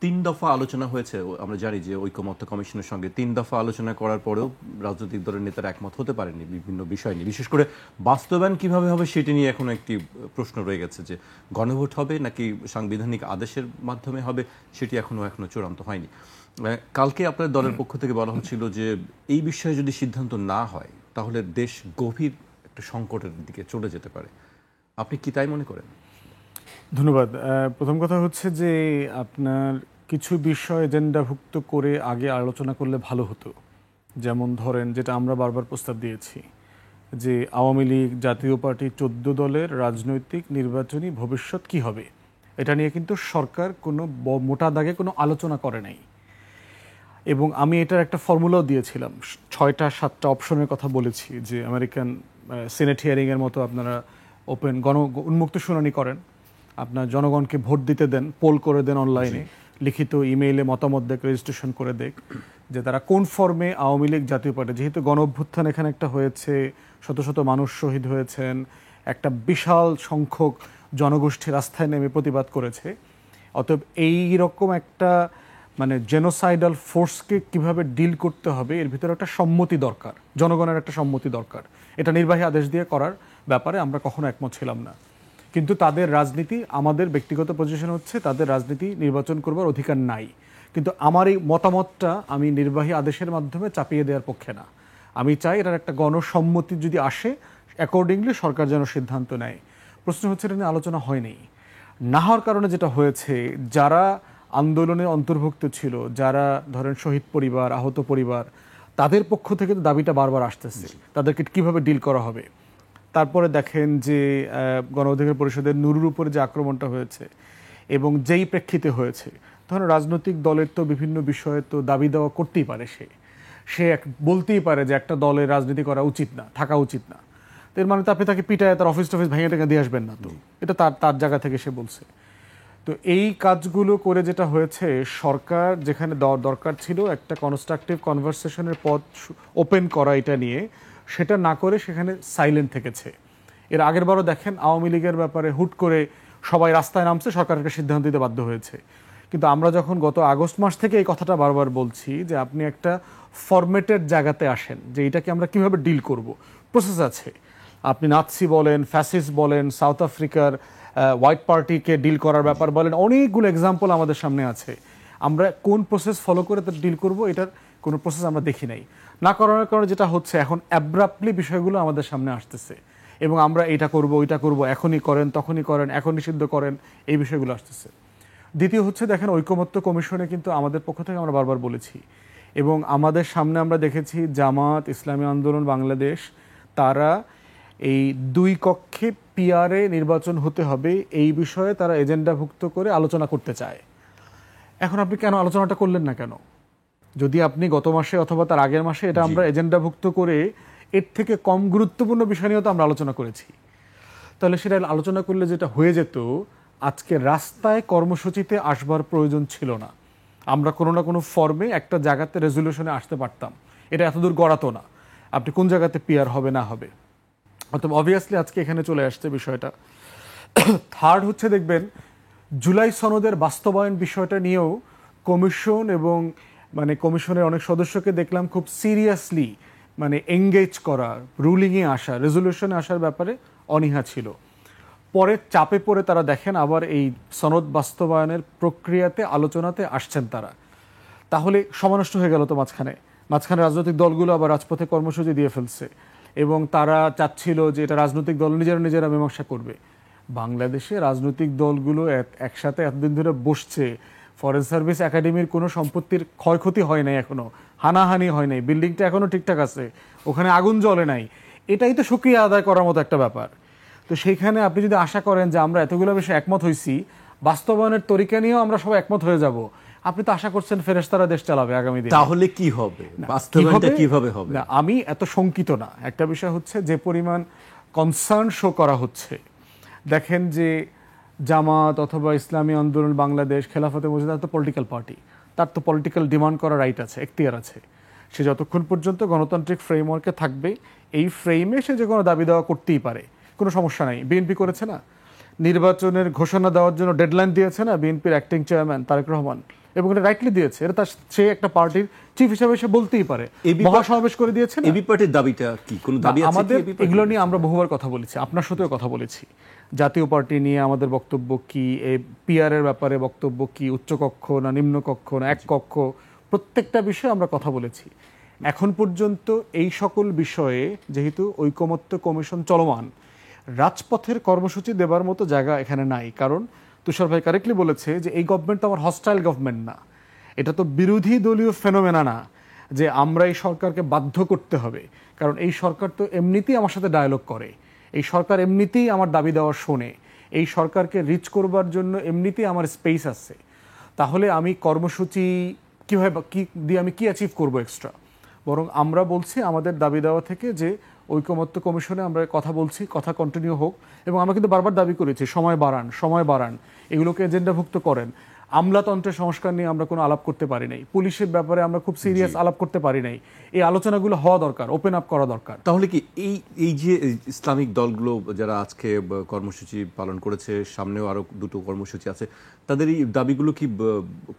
তিন দফা আলোচনা হয়েছে, আমরা জানি যে ঐকমত্য কমিশনের সঙ্গে 3 দফা আলোচনা করার পরেও রাজনৈতিক দলের নেতারা একমত হতে পারেনি বিভিন্ন বিষয় নিয়ে। বিশেষ করে বাস্তবায়ন কিভাবে হবে সেটি নিয়ে এখনো একটি প্রশ্ন রয়ে গেছে, যে গণভোট হবে নাকি সাংবিধানিক আদেশের মাধ্যমে হবে, সেটি এখনো চূড়ান্ত হয়নি। কালকে আপনার দলের পক্ষ থেকে বলা হচ্ছিল যে এই বিষয়ে যদি সিদ্ধান্ত না হয় তাহলে দেশ গভীর একটা সংকটের দিকে চলে যেতে পারে। আপনি কি তাই মনে করেন? ধন্যবাদ। প্রথম কথা হচ্ছে যে আপনার কিছু বিষয় এজেন্ডাভুক্ত করে আগে আলোচনা করলে ভালো হতো। যেমন ধরেন, যেটা আমরা বারবার প্রস্তাব দিয়েছি, যে আওয়ামী লীগ জাতীয় পার্টি 14 দলের রাজনৈতিক নির্বাচনী ভবিষ্যৎ কি হবে, এটা নিয়ে কিন্তু সরকার কোনো মোটা দাগে কোনো আলোচনা করে নাই। এবং আমি এটার একটা ফর্মুলাও দিয়েছিলাম, 6টা-7টা অপশনের কথা বলেছি, যে আমেরিকান সিনেট হিয়ারিংয়ের মতো আপনারা ওপেন উন্মুক্ত শুনানি করেন, আপনার জনগণকে ভোট দিতে দেন, পোল করে দেন অনলাইনে, লিখিত ইমেইলে মতামত দেখ, রেজিস্ট্রেশন করে দেখ যে তারা কোন ফর্মে আওয়ামী লীগ জাতীয় পার্টি, যেহেতু গণ অভ্যুত্থান এখানে একটা হয়েছে, শত শত মানুষ শহীদ হয়েছেন, একটা বিশাল সংখ্যক জনগোষ্ঠী রাস্তায় নেমে প্রতিবাদ করেছে, অতএব এই রকম একটা মানে জেনোসাইডাল ফোর্সকে কিভাবে ডিল করতে হবে এর ভিতরে একটা সম্মতি দরকার, জনগণের একটা সম্মতি দরকার। এটা নির্বাহী আদেশ দিয়ে করার ব্যাপারে আমরা কখনো একমত ছিলাম না। কিন্তু তাদের রাজনীতি, আমাদের ব্যক্তিগত পজিশন হচ্ছে তাদের রাজনীতি নির্বাচন করবার অধিকার নাই। কিন্তু আমার এই মতামতটা আমি নির্বাহী আদেশের মাধ্যমে চাপিয়ে দেওয়ার পক্ষে না। আমি চাই এটার একটা গণসম্মতি যদি আসে, অ্যাকর্ডিংলি সরকার যেন সিদ্ধান্ত নেয়। প্রশ্ন হচ্ছে এটা নিয়ে আলোচনা হয়নি। না হওয়ার কারণে যেটা হয়েছে, যারা আন্দোলনে অন্তর্ভুক্ত ছিল, যারা ধরেন শহীদ পরিবার, আহত পরিবার, তাদের পক্ষ থেকে তো দাবিটা বারবার আসতেছে তাদেরকে কিভাবে ডিল করা হবে। তারপরে দেখেন যে গণ অধিকার পরিষদের নুরুর উপরে যে আক্রমণটা হয়েছে এবং যেই প্রেক্ষিতে হয়েছে, ধরেন রাজনৈতিক দলের তো বিভিন্ন বিষয়ে তো দাবি দেওয়া করতেই পারে, সে বলতেই পারে যে একটা দলের রাজনীতি করা উচিত না, থাকা উচিত না। তো এর মানে তো আপনি তাকে পিটায় তার অফিস টফিস ভেঙে টেঙে দিয়ে আসবেন না, তো এটা তার জায়গা থেকে সে বলছে। তো এই কাজগুলো করে যেটা হয়েছে, সরকার যেখানে দরকার ছিল একটা কনস্ট্রাকটিভ কনভারসেশনের পথ ওপেন করা এটা নিয়ে, সেটা না করে সেখানে সাইলেন্ট থেকেছে। এর আগের বারও দেখেন আওয়ামী লীগের ব্যাপারে হুট করে সবাই রাস্তায় নামছে, সরকার একটা সিদ্ধান্ত দিতে বাধ্য হয়েছে। কিন্তু আমরা যখন গত আগস্ট মাস থেকে এই কথাটা বারবার বলছি যে আপনি একটা ফরম্যাটেড জায়গাতে আসেন, যে এটাকে আমরা কিভাবে ডিল করব, প্রসেস আছে। আপনি নাৎসি বলেন, ফ্যাসিস্ট বলেন, সাউথ আফ্রিকার হোয়াইট পার্টিকে ডিল করার ব্যাপার বলেন, অনেকগুলো এক্সাম্পল আমাদের সামনে আছে। আমরা কোন প্রসেস ফলো করে তার ডিল করব, এটার কোনো প্রসেস আমরা দেখি নাই। না করার কারণে যেটা হচ্ছে, এখন অ্যাব্রাপ্টলি বিষয়গুলো আমাদের সামনে আসতেছে এবং আমরা এটা করব, ওইটা করব, এখনই করেন, তখনই করেন, এখন নিষিদ্ধ করেন, এই বিষয়গুলো আসতেছে। দ্বিতীয় হচ্ছে, দেখেন ঐকমত্য কমিশনে কিন্তু আমাদের পক্ষ থেকে আমরা বারবার বলেছি এবং আমাদের সামনে আমরা দেখেছি জামাত, ইসলামী আন্দোলন বাংলাদেশ, তারা এই 2 কক্ষে পিআরএ নির্বাচন হতে হবে এই বিষয়ে তারা এজেন্ডাভুক্ত করে আলোচনা করতে চায়। এখন আপনি কেন আলোচনাটা করলেন না কেন? যদি আপনি গত মাসে অথবা তার আগের মাসে এটা আমরা এজেন্ডাভুক্ত করে এর থেকে কম গুরুত্বপূর্ণ বিষয় নিয়েও তো আমরা আলোচনা করেছি, তাহলে সেটা আলোচনা করলে যেটা হয়ে যেত, আজকে রাস্তায় কর্মসূচিতে আসবার প্রয়োজন ছিল না। আমরা কোনো না কোনো ফর্মে একটা জায়গাতে রেজলিউশনে আসতে পারতাম। এটা এতদূর গড়াতো না আপনি কোন জায়গাতে পিআর হবে না হবে। অথবা অবভিয়াসলি আজকে এখানে চলে আসছে বিষয়টা। থার্ড হচ্ছে, দেখবেন জুলাই সনদের বাস্তবায়ন বিষয়টা নিয়েও কমিশন এবং মানে কমিশনের অনেক সদস্যকে দেখলাম খুব সিরিয়াসলি মানে এঙ্গেজ করা, রুলিংয়ে আসা, রেজলিউশনে আসার ব্যাপারে অনীহা ছিল। পরে চাপে পড়ে তারা দেখেন আবার এই সনদ বাস্তবায়নের প্রক্রিয়াতে আলোচনাতে আসছেন তারা। তাহলে সমানষ্ট হয়ে গেল তো মাঝখানে রাজনৈতিক দলগুলো আবার রাজপথে কর্মসূচি দিয়ে ফেলছে এবং তারা চাচ্ছিল যে এটা রাজনৈতিক দল নিজেরা মীমাংসা করবে। বাংলাদেশে রাজনৈতিক দলগুলো একসাথে এতদিন ধরে বসছে, ফরেন সার্ভিস একাডেমির কোনো সম্পত্তির ক্ষয়ক্ষতি হয় নাই, এখনো হানাহানি হয় নাই, বিল্ডিংটা এখনো ঠিকঠাক আছে, ওখানে আগুন জ্বলে নাই। এটাই তো শুকরিয়া আদায় করার মতো একটা ব্যাপার। তো সেইখানে আপনি যদি আশা করেন যে আমরা এতগুলো বিষয়ে একমত হয়েছি, বাস্তবায়নের তরিকা নিয়েও আমরা সবাই একমত হয়ে যাব, আপনি তো আশা করছেন ফেরেশতারা দেশ চালাবে আগামী দিনে। তাহলে কি হবে, বাস্তবায়নটা কিভাবে হবে? না, আমি এত শঙ্কিত না। একটা বিষয় হচ্ছে যে পরিমাণ কনসার্ন শো করা হচ্ছে, দেখেন যে জামাত অথবা ইসলামী আন্দোলন বাংলাদেশ, খেলাফতে মজলিস তো পলিটিক্যাল পার্টি, তার তো পলিটিক্যাল ডিমান্ড করার রাইট আছে, এখতিয়ার আছে। সে যতক্ষণ পর্যন্ত গণতান্ত্রিক ফ্রেমওয়ার্কে থাকবে, এই ফ্রেমে সে যে কোনো দাবি দেওয়া করতেই পারে, কোনো সমস্যা নাই। বিএনপি করেছে না, নির্বাচনের ঘোষণা দেওয়ার জন্য ডেডলাইন দিয়েছে না বিএনপির অ্যাক্টিং চেয়ারম্যান তারেক রহমান, এবং এটা রাইটলি দিয়েছে, এটা তার সে একটা পার্টির চিফ হিসাবে সে বলতেই পারে, মহাসমাবেশ করে দিয়েছে না? এবি পার্টির দাবিটা কি, কোনো দাবি আছে? আমাদের এগুলো নিয়ে আমরা বহুবার কথা বলেছি, আপনার সাথেও কথা বলেছি। জাতীয় পার্টি নিয়ে আমাদের বক্তব্য কি, এই পিআর এর ব্যাপারে বক্তব্য কি, উচ্চকক্ষ না নিম্নকক্ষ না এক কক্ষ, প্রত্যেকটা বিষয়ে আমরা কথা বলেছি। এখন পর্যন্ত এই সকল বিষয়ে যেহেতু ঐকমত্য কমিশন চলমান, রাজপথের কর্মসূচি দেবার মতো জায়গা এখানে নাই। কারণ তুষার ভাই কারেক্টলি বলেছে যে এই গভর্নমেন্ট তো আমার হস্টাইল গভর্নমেন্ট না, এটা তো বিরোধী দলীয় ফেনোমেনা না যে আমরা এই সরকারকে বাধ্য করতে হবে। কারণ এই সরকার তো এমনিতেই আমার সাথে ডায়ালগ করে, এই সরকার এমনিতেই আমার দাবি দেওয়া শোনে, এই সরকারকে রিচ করবার জন্য এমনিতেই আমার স্পেস আছে। তাহলে আমি কর্মসূচি কীভাবে কি দিয়ে আমি কি অ্যাচিভ করব এক্সট্রা? বরং আমরা বলছি আমাদের দাবি দেওয়া থেকে যে ঐকমত্য কমিশনে আমরা কথা বলছি, কথা কন্টিনিউ হোক। এবং আমরা কিন্তু বারবার দাবি করেছি সময় বাড়ান, এগুলোকে এজেন্ডাভুক্ত করেন। আমলাতন্ত্রের সংস্কার নিয়ে আমরা কোনো আলাপ করতে পারি নাই, পুলিশের ব্যাপারে আমরা খুব সিরিয়াস আলাপ করতে পারি নাই। এই আলোচনাগুলো হওয়া দরকার, ওপেন আপ করা দরকার। তাহলে কি এই যে ইসলামিক দলগুলো যারা আজকে কর্মসূচি পালন করেছে, সামনেও আরো দুটো কর্মসূচি আছে, তাদের এই দাবিগুলো কি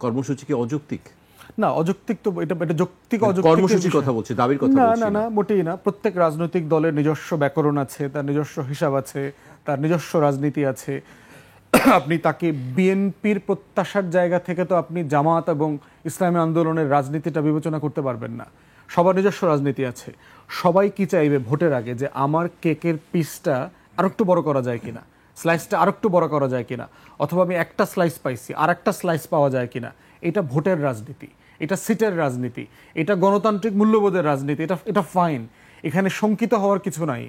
কর্মসূচি কি অযৌক্তিক? না, অযৌক্তিক তো এটা যৌক্তিক কর্মসূচির কথা বলছি, দাবির কথা বলছি না, মোটেই না। প্রত্যেক রাজনৈতিক দলের নিজস্ব ব্যাকরণ আছে, তার নিজস্ব হিসাব আছে, তার নিজস্ব রাজনীতি আছে। আপনি তাকে বিএনপির প্রত্যাশার জায়গা থেকে তো আপনি জামাত এবং ইসলামী আন্দোলনের রাজনীতিটা বিবেচনা করতে পারবেন না। সবার নিজস্ব রাজনীতি আছে। সবাই কি চাইবে ভোটের আগে যে আমার কেকের পিসটা আরেকটু বড় করা যায় কিনা, স্লাইসটা আরেকটু বড় করা যায় কিনা, অথবা আমি একটা স্লাইস পাইছি আর একটা স্লাইস পাওয়া যায় কিনা। এটা ভোটের রাজনীতি, এটা সিটের রাজনীতি, এটা গণতান্ত্রিক মূল্যবোধের রাজনীতি। এটা ফাইন, এখানে শঙ্কিত হওয়ার কিছু নাই।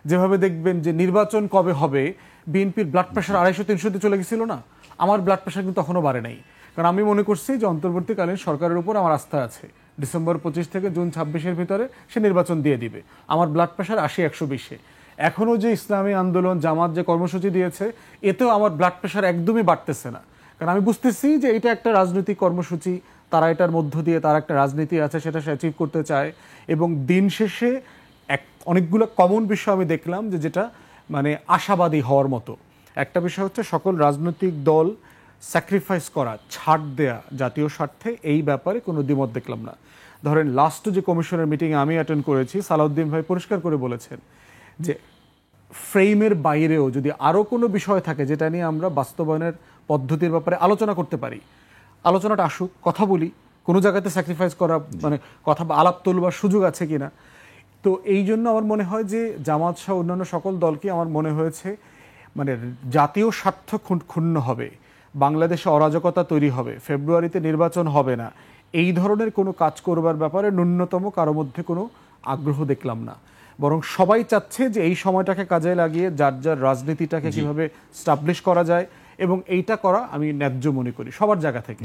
যেভাবে দেখবেন যে নির্বাচন কবে হবে, বিএনপির ব্লাড প্রেশার 250-300-তে চলে গেছিল না, আমার ব্লাড প্রেশার কিন্তু তখনও বাড়ে নাই। কারণ আমি মনে করছি যে অন্তর্বর্তীকালীন সরকারের উপর আমার আস্থা আছে, ডিসেম্বর 25 থেকে জুন 26-এর ভিতরে সে নির্বাচন দিয়ে দিবে। আমার ব্লাড প্রেশার 80-120-এ। এখনও যে ইসলামী আন্দোলন জামাত যে কর্মসূচি দিয়েছে, এতেও আমার ব্লাড প্রেশার একদমই বাড়তেছে না। কারণ আমি বুঝতেছি যে এটা একটা রাজনৈতিক কর্মসূচি, তারা এটার মধ্য দিয়ে তার একটা রাজনীতি আছে, সেটা সে অ্যাচিভ করতে চায়। এবং দিন শেষে অনেকগুলো কমন বিষয় আমি দেখলাম যেটা মানে আশাবাদী হওয়ার মতো। একটা বিষয় হচ্ছে সকল রাজনৈতিক দল স্যাক্রিফাইস করা, ছাড় দেয়া জাতীয় স্বার্থে, এই ব্যাপারে কোনো দ্বিমত দেখলাম না। ধরেন লাস্ট যে কমিশনের মিটিংয়ে আমি অ্যাটেন্ড করেছি, সালাউদ্দিন ভাই পরিষ্কার করে বলেছেন যে ফ্রেমের বাইরেও যদি আরও কোনো বিষয় থাকে যেটা নিয়ে আমরা বাস্তবায়নের পদ্ধতির ব্যাপারে আলোচনা করতে পারি, আলোচনাটা আসুক, কথা বলি, কোনো জায়গাতে স্যাক্রিফাইস করা মানে কথা আলাপ তোলবার সুযোগ আছে কিনা। তো এই জন্য আমার মনে হয় যে জামাত সহ অন্যান্য সকল দলকে আমার মনে হয়েছে মানে জাতীয় স্বার্থ ক্ষুণ্ণ হবে, বাংলাদেশে অরাজকতা তৈরি হবে, ফেব্রুয়ারিতে নির্বাচন হবে না, এই ধরনের কোনো কাজ করবার ব্যাপারে ন্যূনতম কারো মধ্যে কোনো আগ্রহ দেখলাম না। বরং সবাই চাচ্ছে যে এই সময়টাকে কাজে লাগিয়ে যার যার রাজনীতিটাকে কিভাবে স্টাবলিশ করা যায়, এবং এইটা করা আমি ন্যায্য মনে করি সবার জায়গা থেকে।